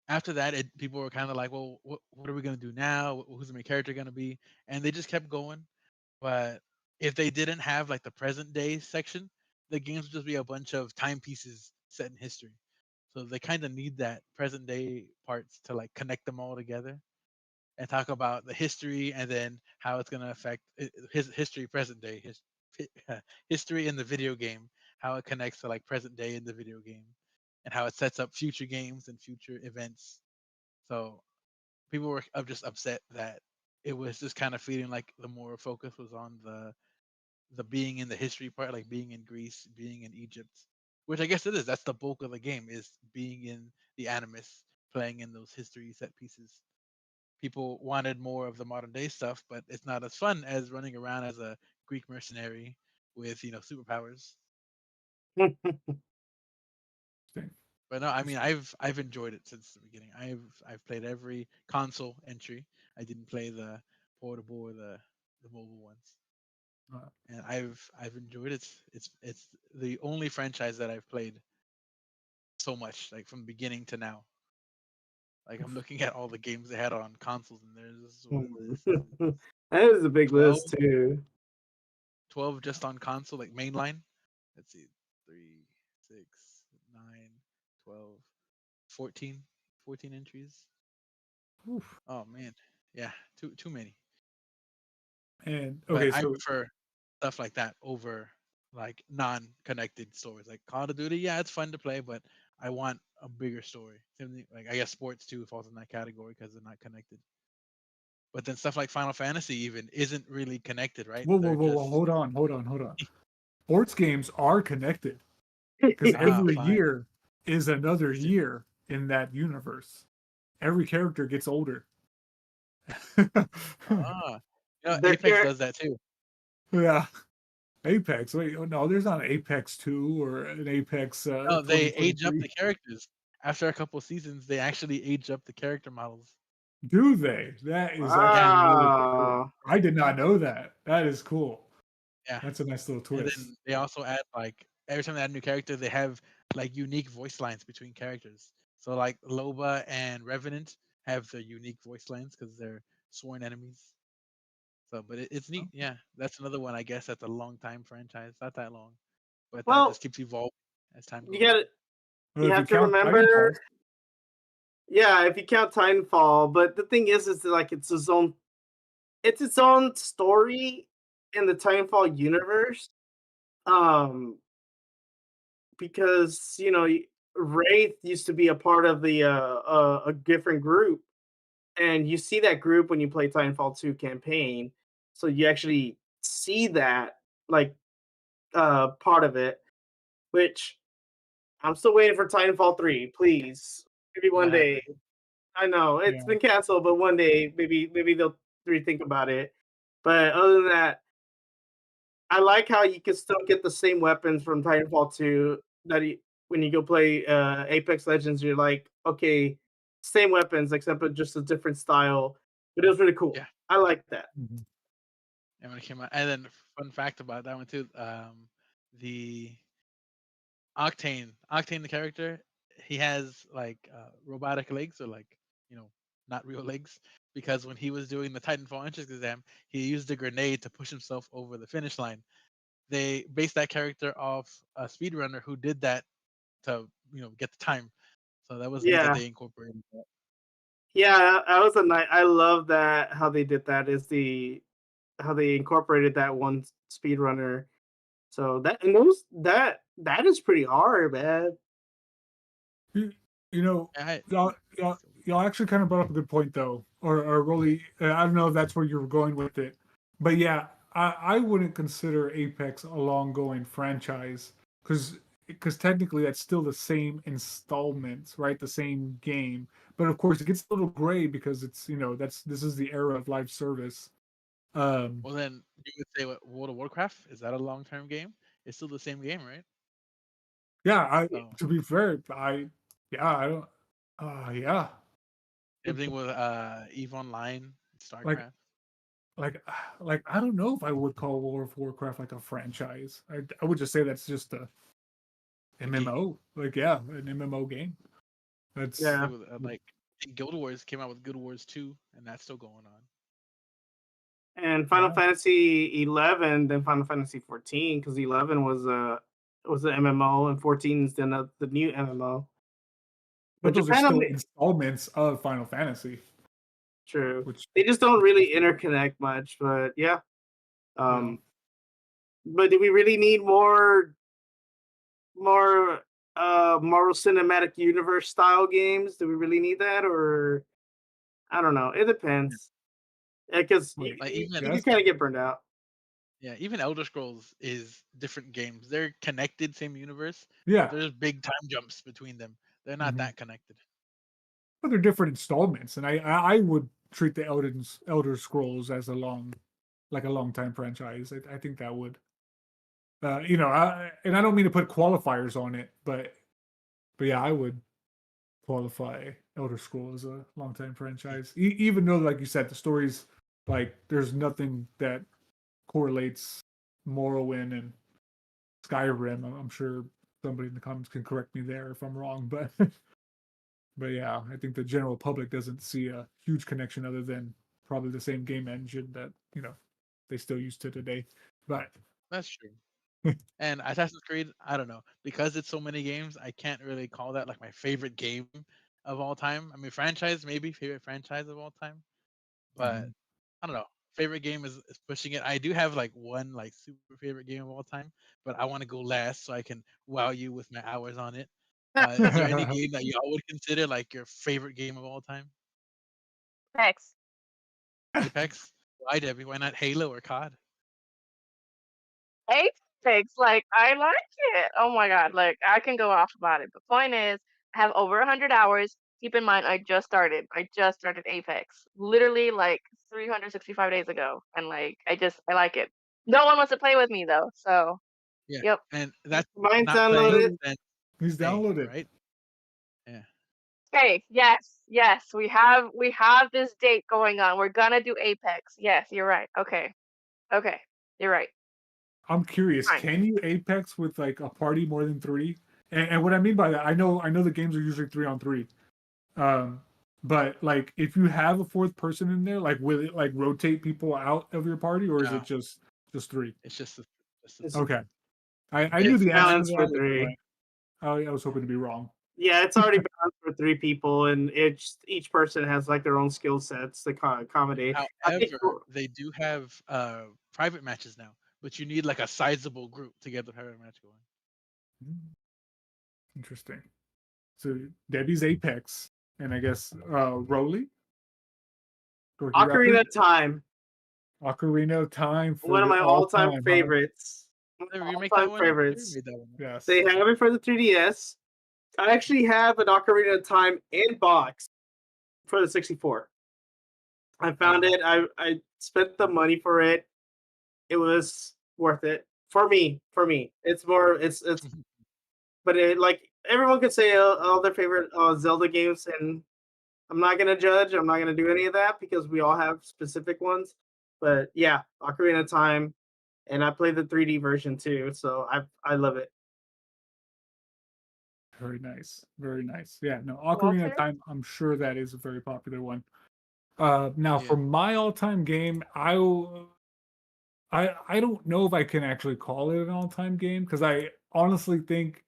After that, people were kind of like, well, what are we gonna do now? Who's the main character gonna be? And they just kept going. But if they didn't have like the present day section, the games would just be a bunch of timepieces set in history. So they kind of need that present day parts to like connect them all together and talk about the history and then how it's going to affect his history, present day, his history in the video game, how it connects to like present day in the video game, and how it sets up future games and future events. So people were just upset that it was just kind of feeling like the more focus was on the being in the history part, like being in Greece, being in Egypt, which I guess it is. That's the bulk of the game is being in the Animus, playing in those history set pieces. People wanted more of the modern day stuff, but it's not as fun as running around as a Greek mercenary with superpowers. Thing. But no, I mean I've enjoyed it since the beginning. I've played every console entry. I didn't play the portable or the mobile ones, Uh, and I've enjoyed it. It's the only franchise that I've played so much, like from beginning to now. Like I'm looking at all the games they had on consoles, and there's what is this? That is a big 12, list too. 12 just on console, like mainline. Let's see, 3, 6, 9, 12, 14, 14 entries. oof. Oh man, yeah, too many. And But okay, I so prefer stuff like that over like non-connected stories. Like Call of Duty, yeah, it's fun to play, but I want a bigger story. Same thing, like I guess sports too falls in that category because they're not connected. But then stuff like Final Fantasy even isn't really connected, right? whoa, whoa, They're whoa, whoa, just hold on. Sports games are connected because every fine. year is another It's different. year in that universe. Every character gets older. Ah, Their Apex char- does that too. Yeah. Apex. Wait, oh, no, there's not an Apex 2 or an Apex No, they age up 2023. the characters. After a couple of seasons, they actually age up the character models. Do they? That is Yeah, actually really cool. Wow. I did not know that. That is cool. yeah. That's a nice little And twist. then they also add like every time they add a new character, they have like unique voice lines between characters. So like Loba and Revenant have the unique voice lines because they're sworn enemies. So, but it's neat. Yeah, that's another one. I guess that's a long time franchise. Not that long, but that Well, just keeps evolving as time you goes on. got Well, you if you have to count remember, Titanfall, yeah, if you count Titanfall, but the thing is like it's its own story in the Titanfall universe. Um, because Wraith used to be a part of a different group, and you see that group when you play Titanfall 2 campaign. So you actually see that like part of it, which I'm still waiting for Titanfall 3. Please, maybe What one day. happened? I know it's Yeah. been canceled, but one day maybe they'll rethink about it. But other than that, I like how you can still get the same weapons from Titanfall 2 when you go play Apex Legends. You're like, okay, same weapons except with just a different style. But it was really cool. Yeah. I like that. Mhm. And when it came out, and then fun fact about that one too, the Octane, the character, he has like robotic legs or like you know not real legs because when he was doing the Titanfall entrance exam, he used a grenade to push himself over the finish line. They based that character off a speedrunner who did that to get the time. So that was neat that Yeah, they incorporated that. yeah, that was a nice. I love that how they did that. Is the how they incorporated that one speedrunner. So that is pretty hard, man. You, you know, Yeah, y'all, y'all, y'all actually kind of brought up a good point though, or really, I don't know if that's where you were going with it, but yeah, I wouldn't consider Apex a long going franchise because technically that's still the same installments, right? The same game, but of course it gets a little gray because it's this is the era of live service. Um, well, then you would say what World of Warcraft is that a long term game? It's still the same game, right? yeah, I So to be fair, I don't, yeah, same thing with Eve Online, like StarCraft. like like I don't know if I would call World of Warcraft like a franchise. I would just say that's just a A game. MMO. Like yeah, an MMO game. Same That's Yeah. thing with like Guild Wars came out with Guild Wars 2, and that's still going on. And Final yeah. Fantasy 11, then Final Fantasy 14, because 11 was an MMO, and 14 is the new MMO. But But those are Japan still only installments of Final Fantasy, true. which They just don't which really is interconnect much. But yeah. yeah. Um, but do we really need more Marvel Cinematic Universe style games? Do we really need that, or I don't know. It Yeah. depends because Wait, Like you even do yes, kind of get burned out. yeah, even Elder Scrolls is different games. They're connected, same universe, but yeah. there's big time jumps between them. They're not hmm that connected. But they're different installments, and I would treat the Elder Scrolls as a long time franchise. I think that would and I don't mean to put qualifiers on it, but yeah, I would qualify Elder Scrolls as a longtime franchise. Even though, like you said, the stories like there's nothing that correlates Morrowind and Skyrim. I'm sure somebody in the comments can correct me there if I'm wrong, but but yeah, I think the general public doesn't see a huge connection other than probably the same game engine that they still use to today. But That's true. And Assassin's Creed, I don't know, because it's so many games, I can't really call that like my favorite game of all time. I mean, franchise maybe favorite franchise of all time, but Mhm. I don't know. Favorite game is pushing it. I do have like one like super favorite game of all time, but I want to go last so I can wow you with my hours on it. Is there any game that y'all would consider like your favorite game of all time? Hex. Apex? Why, Debbie? Why not Halo or COD? Apex, like I like it. Oh my god, like I can go off about it. But point is, I have over 100 hours. Keep in mind, I just started. I just started Apex, literally like 365 days ago, and like I like it. No one wants to play with me though, so Yeah, yep. and that's Mine's not playing downloaded. then He's A, downloaded. right? Yeah. Okay, yes, yes, we have this date going on. We're gonna do Apex. Yes, you're right. Okay, okay, you're right. I'm curious, Fine. can you Apex with like a party more than three? And what I mean by that, I know the games are usually 3 on 3. Um, but like if you have a fourth person in there, like will it like rotate people out of your party or is it No, just three? it's just the It's three. Okay. I knew it's the answer to balanced for that, but three. I was hoping to be wrong. Yeah, it's already balanced for three people, and each person has like their own skill sets to accommodate. I think However, they do have private matches now, but you need like a sizable group to get the private match going. Hmm, interesting. So Debbie's Apex, and I guess Roly Dorky Ocarina Rapper, of Time, Ocarina of Time for one of the my all all-time time, huh? favorites. One of Did my you remake that all-time one? You favorites. made that one. Yes. They have it for the 3DS. I actually have an Ocarina of Time in box for the 64. I found Oh, it. I spent the money for it. It was worth it for me. For me, it's more. It's. But it, like everyone could say all their favorite Zelda games, and I'm not gonna judge. I'm not gonna do any of that because we all have specific ones. But yeah, Ocarina of Time, and I played the 3D version too, so I love it. Very nice. Very nice. Yeah, no, Ocarina of Walter? Time, I'm sure that is a very popular one. Now yeah. for my all-time game, I don't know if I can actually call it an all-time game because I honestly think,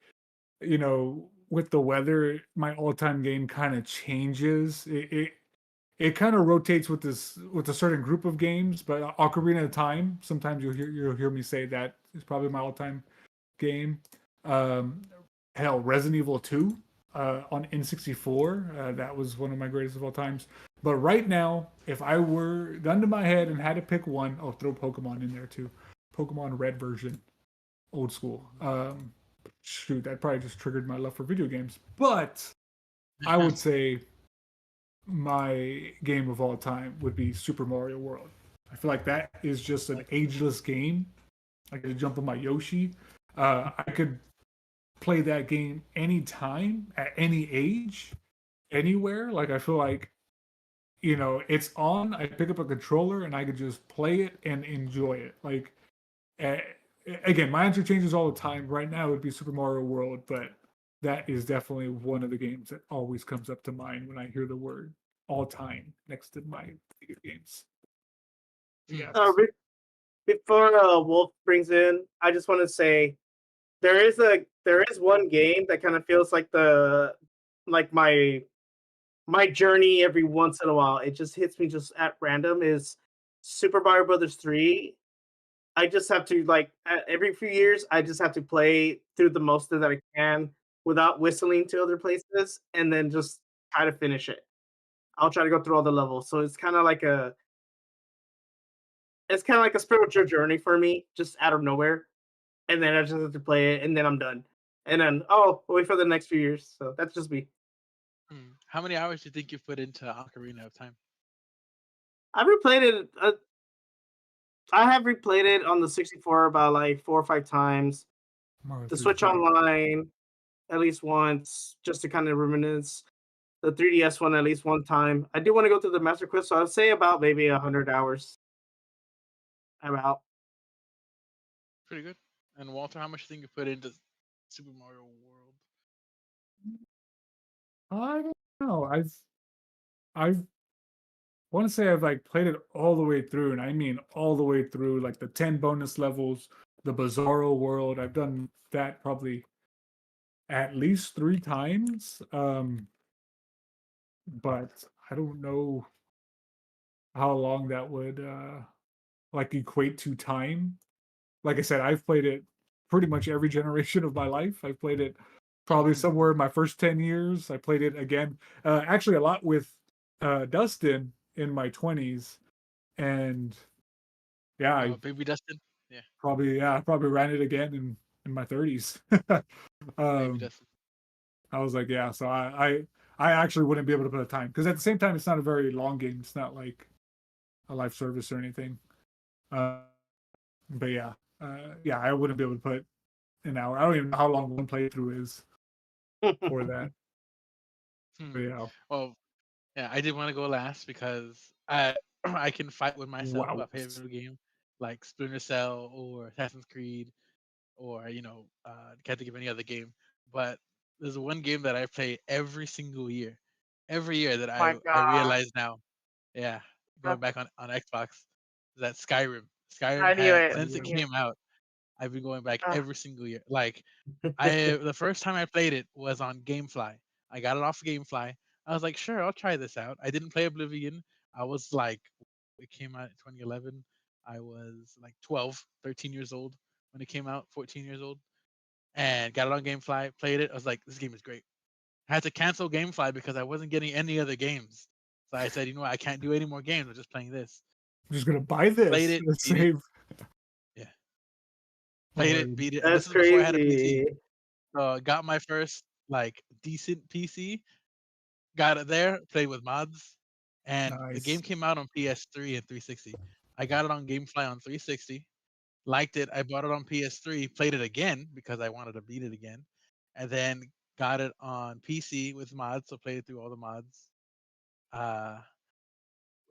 with the weather, my all-time game kind of changes. It kind of rotates with a certain group of games, but Ocarina of Time, sometimes you'll hear me say that is probably my all-time game. Um, Hell, Resident Evil 2 on N64, that was one of my greatest of all times. But right now, if I were gun to my head and had to pick one, I'll throw Pokemon in there too. Pokemon Red version, old school. Shoot, that probably just triggered my love for video games. But I would say my game of all time would be Super Mario World. I feel like that is just an ageless game. I could jump on my Yoshi. I could play that game anytime, at any age, anywhere. Like I feel like, it's on. I pick up a controller and I could just play it and enjoy it. Like, uh, again, my answer changes all the time. Right now, it would be Super Mario World, but that is definitely one of the games that always comes up to mind when I hear the word all time next to my video games. Hmm. Uh, Yes. be- Before Wolf brings in, I just want to say there is one game that kind of feels like the like my journey every once in a while. It just hits me just at random. Is Super Mario Brothers 3. I just have to every few years. I just have to play through the most that I can without whistling to other places, and then just try to finish it. I'll try to go through all the levels. So it's kind of like a spiritual journey for me, just out of nowhere. And then I just have to play it, and then I'm done. And then I'll wait for the next few years. So that's just me. How many hours do you think you've put into Ocarina of Time? I've replayed it. I have replayed it on the 64 about like 4 or 5 times. Mario The Switch 3D. Online at least once, just to kind of reminisce. The 3DS one at least one time. I do want to go through the Master Quest, so I'd say about maybe 100 hours. I'm out. Pretty good. And Walter, how much do you think you put into Super Mario World? I don't know. I want to say I've like played it all the way through, and I mean all the way through, like the 10 bonus levels, the Bizarro world. I've done that probably at least 3 times. But I don't know how long that would like equate to time. Like I said, I've played it pretty much every generation of my life. I've played it probably somewhere in my first 10 years. I played it again, actually a lot with Dustin in my 20s. And yeah, I Baby Dustin? Yeah, probably ran it again in my 30s. Baby um, Dustin. I was like, yeah, so I actually wouldn't be able to put a time because at the same time, it's not a very long game. It's not like a live service or anything. Uh, but yeah, I wouldn't be able to put an hour. I don't even know how long one playthrough is for that. Hmm. But yeah, Well, yeah, I did want to go last because I I can fight with myself wow. about favorite game like Splinter Cell or Assassin's Creed or can't think of any other game. But there's one game that I play every single year, every year that My I God. realize now. Yeah, Uh, going back on Xbox, is that Skyrim. Skyrim I knew had it. since it I knew Skyrim. it. came out, I've been going back Uh, every single year. Like I the first time I played it was on GameFly. I got it off GameFly. I was like, sure, I'll try this out. I didn't play Oblivion. I was like, it came out in 2011. I was like 12, 13 years old when it came out, 14 years old, and got it on GameFly. Played it. I was like, this game is great. I had to cancel GameFly because I wasn't getting any other games. So I said, you know what, I can't do any more games. I'm just playing this. I'm just gonna buy Played this. it, Let's beat it. save. Yeah, Oh, played it, beat it, and this That's is before I had a PC. crazy. So got my first like decent PC. Got it there. Played with mods, and the game nice. came out on PS3 and 360. I got it on GameFly on 360. Liked it. I bought it on PS3. Played it again because I wanted to beat it again, and then got it on PC with mods. So played it through all the mods. Uh,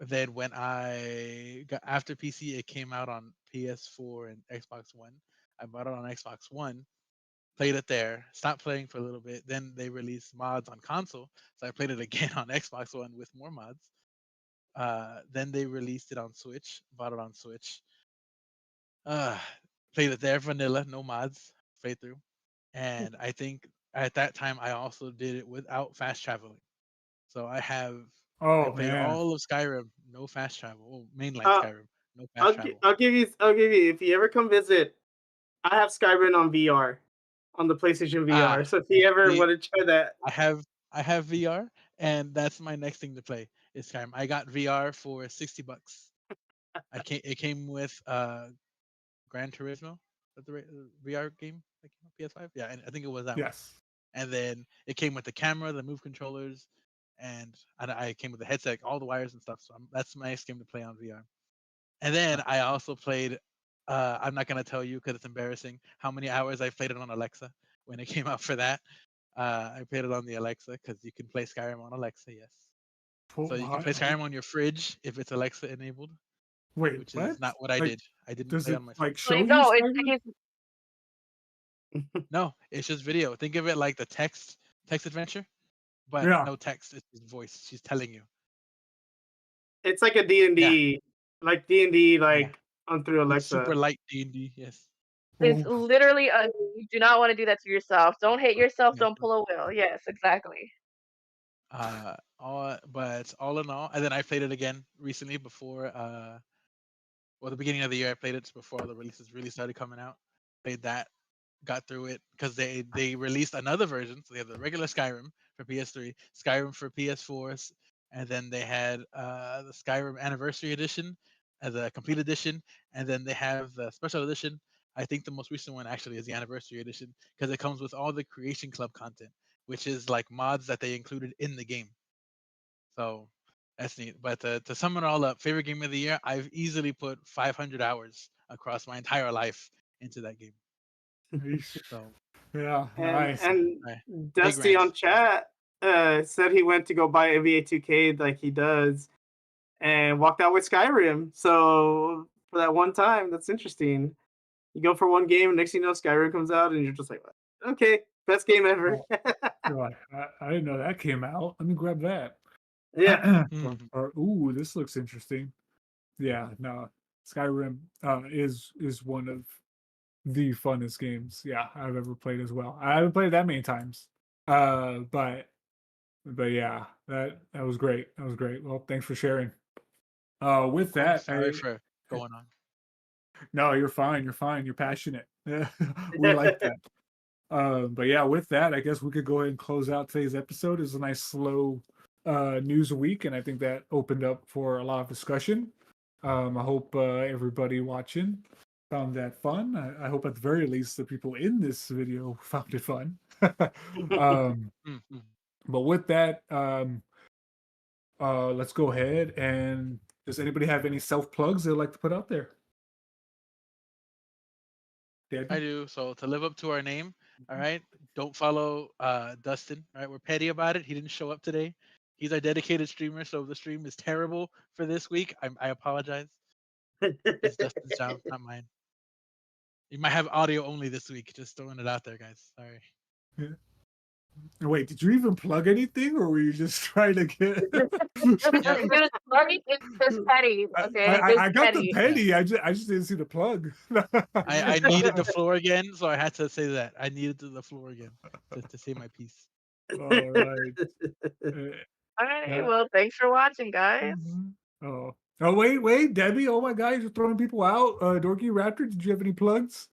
then when I got after PC, it came out on PS4 and Xbox One. I bought it on Xbox One, played it there, stopped playing for a little bit. Then they released mods on console, so I played it again on Xbox One with more mods. Then they released it on Switch, bought it on Switch. Uh, Played it there, vanilla, no mods, played through. And I think at that time I also did it without fast traveling. So I Oh played man. all of Skyrim, no fast travel. Well, mainline Uh, Skyrim, no fast travel. I'll give you if you ever come visit. I have Skyrim on VR, on the PlayStation Ah, VR. So if you ever see, want to try that, I have VR, and that's my next thing to play is Skyrim. I got VR for $60. It came with Gran Turismo, that's the VR game that came on PS5. Yeah, and I think it was that one. Yes. And then it came with the camera, the move controllers, and I came with the headset, all the wires and stuff. So that's my next game to play on VR. And then I also played. I'm not gonna tell you because it's embarrassing how many hours I played it on Alexa when it came out for that. I played it on the Alexa because you can play Skyrim on Alexa. Yes, so you can play Skyrim on your fridge if it's Alexa enabled, Wait, which what? is not what I Like, did. I didn't does play it on my like fridge. show Like, you no, Skyrim? No, it's just video. Think of it like the text adventure, but Yeah. no text. It's just voice. She's telling you. it's like a D and Yeah, D, like D&D, yeah. like on through It's super Alexa. light D&D. Yes. it's Oh, literally a. You do not want to do that to yourself. Don't hate yourself. Yeah. Don't pull a wheel. Yes, exactly. But all in all, and then I played it again recently before well, the beginning of the year. I played it before all the releases really started coming out. Played that, got through it because they released another version. So they have the regular Skyrim for PS3, Skyrim for PS4s, and then they had the Skyrim Anniversary Edition as a complete edition, and then they have the special edition. I think the most recent one actually is the Anniversary Edition because it comes with all the Creation Club content, which is like mods that they included in the game. So that's neat. But to sum it all up, favorite game of the year, I've easily put 500 hours across my entire life into that game. yeesh. So Yeah, And nice. and I, big Dusty on ranks. chat said he went to go buy NBA 2K like he does, and walked out with Skyrim. So for that one time, that's interesting. You go for one game, next thing you know, Skyrim comes out, and you're just like, okay, best game ever. Oh, you're like, I didn't know that came out. Let me grab that. Yeah. Mhm. Ooh, this looks interesting. Yeah, no, Skyrim is one of the funnest games, yeah, I've ever played as well. I haven't played it that many times, but yeah, that was great. That was great. Well, thanks for sharing. With Of course. that, Sorry for going on. no, you're fine. You're fine. You're passionate. We like that. But yeah, with that, I guess we could go ahead and close out today's episode. It's a nice slow news week, and I think that opened up for a lot of discussion. I hope everybody watching found that fun. I hope at the very least the people in this video found it fun. Mhm. But with that, let's go ahead and does anybody have any self plugs they'd like to put out there? I Debbie? do. So to live up to our name, all right, don't follow Dustin. All right, we're petty about it. He didn't show up today. He's our dedicated streamer, so if the stream is terrible for this week, I apologize. It's Dustin's job, not mine. You might have audio only this week. Just throwing it out there, guys. Sorry. Wait, did you even plug anything, or were you just trying to get? Just money is just petty. Okay, just I got the petty. penny. I just didn't see the plug. I needed the floor again, so I had to say that. I needed the floor again to say my piece. All right. All right. Yeah. Well, thanks for watching, guys. Oh. Oh, wait, Debbie. Oh my God, you're throwing people out. Dorky Raptor, did you have any plugs?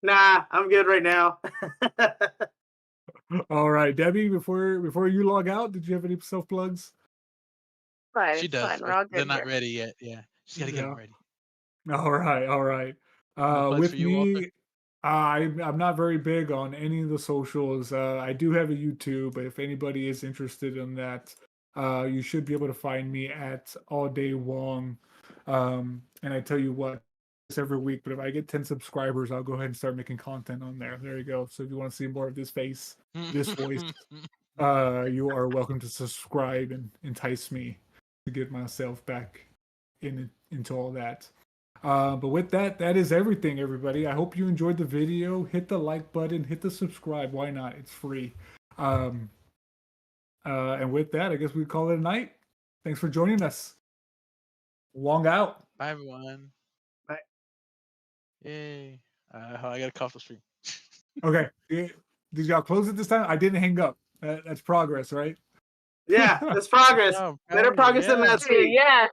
Nah, I'm good right now. All right, Debbie. Before you log out, did you have any self plugs? Fine, She it's fine. does, We're but all they're good not here. ready yet. Yeah, she's gotta get them Yeah. ready. All right, all right. No plugs for With you, Walter. me, I'm not very big on any of the socials. I do have a YouTube, but if anybody is interested in that, you should be able to find me at All Day Wong. And I tell you what, I say this every week, but if I get 10 subscribers, I'll go ahead and start making content on there. There you go. So if you want to see more of this face, this voice, you are welcome to subscribe and entice me to get myself back into all that. But with that, that is everything, everybody. I hope you enjoyed the video. Hit the like button, hit the subscribe. Why not? It's free. Um, and with that, I guess we call it a night. Thanks for joining us. Wong out. Bye, everyone. Bye. Yay! I gotta cough the stream. Okay. Did y'all close it this time? I didn't hang up. That's progress, right? Yeah, it's progress. Oh, Better progress than yeah. last Hey, week. yeah.